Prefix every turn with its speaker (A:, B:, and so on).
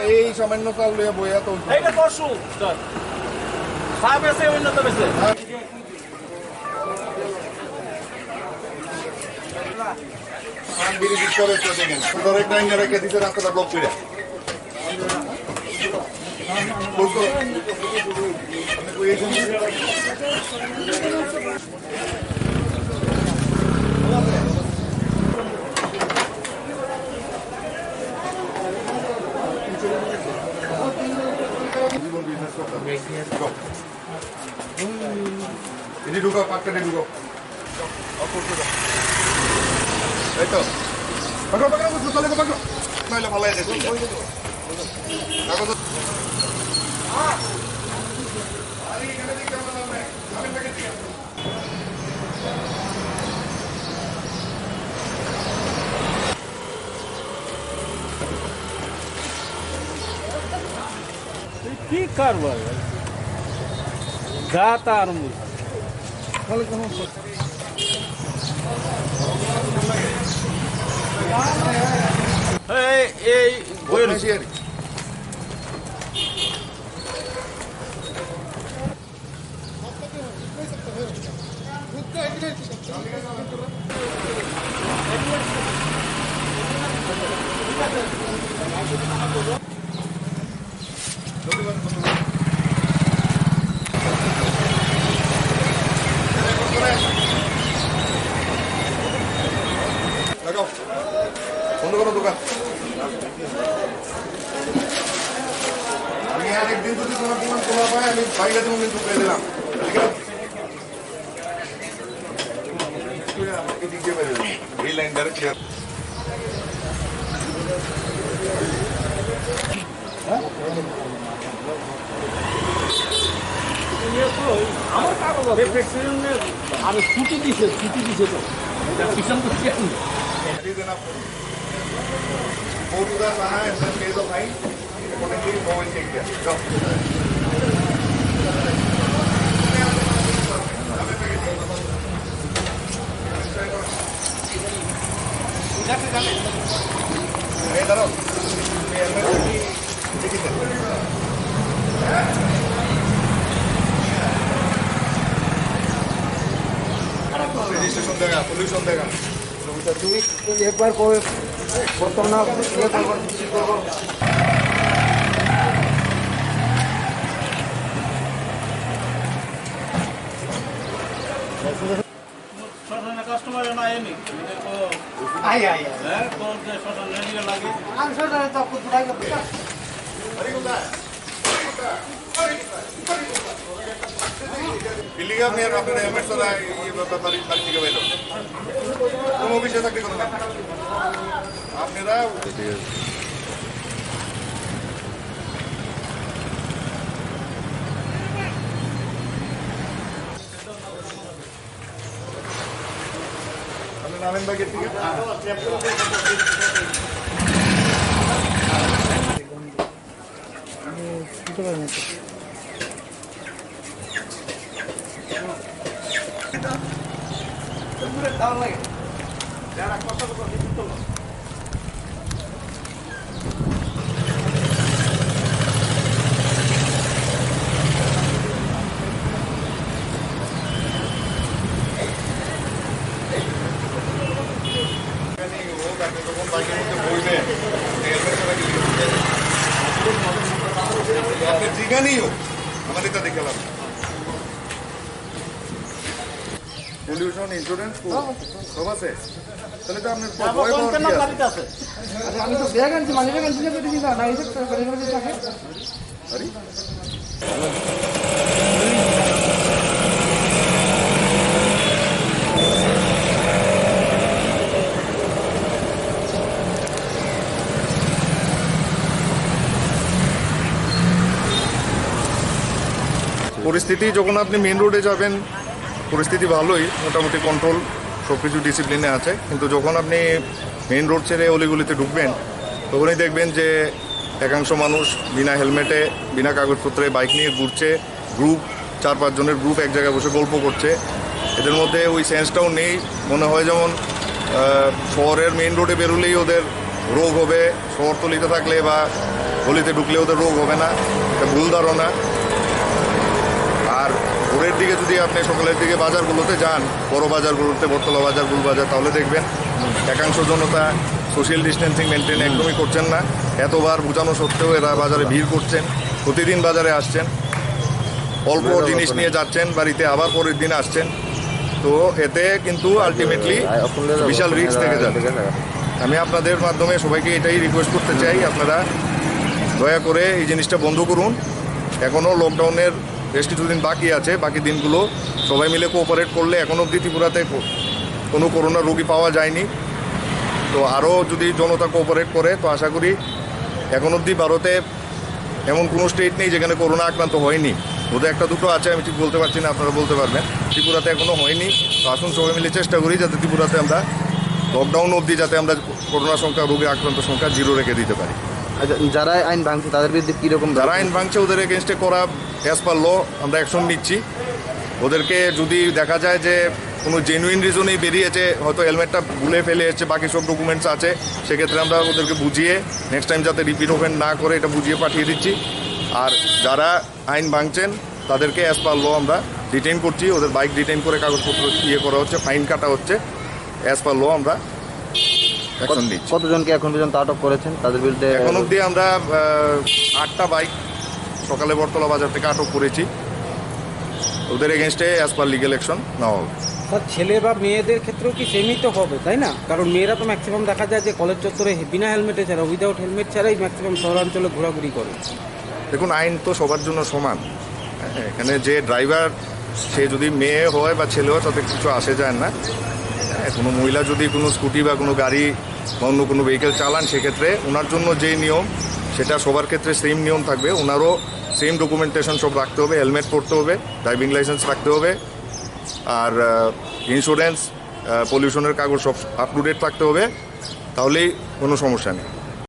A: এই সামান্য চাল লইয়া বইয়া তো রাস্তাটা ব্লক করে ini ঢুকো পাকড়ে ঢুকো এই তো পাকড় পাকড় চলে গো পাকড় নাইলে ভালো আছে দেখো তো আরে এখানে দেখতে পারলাম না আমি প্যাকেট দিই
B: কি কারবার গাতা আর মুখ তাহলে কেমন এই বইয়ের
A: লাগাও অন্য কোনো দোকান আমি আর একদিন যদি তোমার দোকান খোলা পাই আমি বাইরে তুমি কিন্তু পেয়ে দিলাম এই লাইন ডাইরেক্ট ক্লিয়ার
B: আমার কাগজ আমি ছুটি দিছে তো কিষান তো
A: Moruda sana and then pay the fine. Accordingly, go and take care. Go. Hey, Daro. Registration देगा, pollution देगा.
B: তুমি একবার করে প্রথম না কাস্টমার না এনি আই হ্যাঁ কোন যে শটন রেডি লাগে আমি শটন তো খুব লাগে
A: अरे कुत्ता बिल्लिगा में अपने हेलमेट से ये बारी बारी के वेलो तुम भी ऐसा क्यों करना आप मेरा हमने नामें बाकी ठीक है आपने जीगा नहीं हो हमारे तो देखे लाभ पोल्यूशन इंश्योरेंस को कहाँ से चले तो आपने बॉय बॉय किया
B: अरे हम तो बेगा गन माने गन से तो दिखा ना इसे करे करे जाके
A: अरे পরিস্থিতি যখন আপনি মেইন রোডে যাবেন পরিস্থিতি ভালোই মোটামুটি কন্ট্রোল সব কিছু ডিসিপ্লিনে আছে কিন্তু যখন আপনি মেইন রোড ছেড়ে অলিগলিতে ঢুকবেন তখনই দেখবেন যে একাংশ মানুষ বিনা হেলমেটে বিনা কাগজপত্রে বাইক নিয়ে ঘুরছে গ্রুপ 4-5 জনের গ্রুপ এক জায়গায় বসে গল্প করছে, এদের মধ্যে ওই সেন্সটাও নেই। মনে হয় যেমন শহরের মেইন রোডে বেরোলেই ওদের রোগ হবে, শহরতলিতে থাকলে বা গলিতে ঢুকলে ওদের রোগ হবে না, এটা ভুল ধারণা। আর ভোরের দিকে যদি আপনি সকালের দিকে বাজারগুলোতে যান, বড় বাজারগুলোতে, বটতলা বাজার, গুলবাজার, তাহলে দেখবেন একাংশ জনতা সোশ্যাল ডিস্টেন্সিং মেনটেন একদমই করছেন না। এতবার বোঝানো সত্ত্বেও এরা বাজারে ভিড় করছেন, প্রতিদিন বাজারে আসছেন, অল্প জিনিস নিয়ে যাচ্ছেন বাড়িতে, আবার পরের দিন আসছেন। তো এতে কিন্তু আলটিমেটলি বিশাল রিস্ক থেকে যাবে। আমি আপনাদের মাধ্যমে সবাইকে এটাই রিকোয়েস্ট করতে চাই, আপনারা দয়া করে এই জিনিসটা বন্ধ করুন। এখনও লকডাউনের বেশ কিছুদিন বাকি আছে, বাকি দিনগুলো সবাই মিলে কোঅপারেট করলে, এখন অবধি ত্রিপুরাতে কোনো করোনা রোগী পাওয়া যায়নি। তো আরও যদি জনতা কোঅপারেট করে তো আশা করি, এখন অবধি ভারতে এমন কোনো স্টেট নেই যেখানে করোনা আক্রান্ত হয়নি। ওদের একটা দুটো আছে, আমি ঠিক বলতে পারছি না, আপনারা বলতে পারবেন। ত্রিপুরাতে এখনও হয়নি। তো আসুন সবাই মিলে চেষ্টা করি যাতে ত্রিপুরাতে আমরা লকডাউন অবধি যাতে আমরা করোনা সংখ্যা, রোগী আক্রান্ত সংখ্যা 0 রেখে দিতে পারি।
C: আচ্ছা, যারা আইন ভাঙছে তাদের বিরুদ্ধে কীরকম?
A: যারা আইন ভাঙছে ওদের এগেনস্টে করা অ্যাজ পার ল আমরা অ্যাকশন নিচ্ছি। ওদেরকে যদি দেখা যায় যে কোনো জেনুইন রিজনেই বেরিয়েছে, হয়তো হেলমেটটা ভুলে ফেলে এসছে, বাকি সব ডকুমেন্টস আছে, সেক্ষেত্রে আমরা ওদেরকে বুঝিয়ে নেক্সট টাইম যাতে রিপিট ওপেন না করে এটা বুঝিয়ে পাঠিয়ে দিচ্ছি। আর যারা আইন ভাঙছেন তাদেরকে অ্যাজ পার ল আমরা ডিটেইন করছি, ওদের বাইক ডিটেইন করে কাগজপত্র করা হচ্ছে, ফাইন কাটা হচ্ছে। অ্যাজ পার ল আমরা অ্যাকশন নিচ্ছি।
C: কতজনকে এখন পর্যন্ত আটক করেছেন তাদের বিরুদ্ধে?
A: এখন অবধি আমরা 8টা বাইক সকালে বটতলা বাজার থেকে আটক করেছি। ওদের এগেনস্টে অ্যাজ পার লিগ্যাল অ্যাকশন নেওয়া হবে।
D: স্যার, ছেলে বা মেয়েদের ক্ষেত্রেও কি সীমিত হবে, তাই না? কারণ মেয়েরা তো ম্যাক্সিমাম দেখা যায় যে কলেজ চত্বরে বিনা হেলমেটে ছাড়া, উইদাউট হেলমেট ছাড়াই ম্যাক্সিমাম শহরাঞ্চলে ঘোরাঘুরি করে।
A: দেখুন, আইন তো সবার জন্য সমান। হ্যাঁ, এখানে যে ড্রাইভার সে যদি মেয়ে হয় বা ছেলে হয় তাতে কিছু আসে যায় না। হ্যাঁ, কোনো মহিলা যদি কোনো স্কুটি বা কোনো গাড়ি বা অন্য কোনো ভেহিকেল চালান, সেক্ষেত্রে ওনার জন্য যে নিয়ম সেটা সবার ক্ষেত্রে সেম নিয়ম থাকবে। ওনারও সেম ডকুমেন্টেশন সব রাখতে হবে, হেলমেট পরতে হবে, ড্রাইভিং লাইসেন্স রাখতে হবে, আর ইন্স্যুরেন্স, পলিউশনের কাগজ সব আপ টু ডেট থাকতে হবে, তাহলেই কোনো সমস্যা নেই।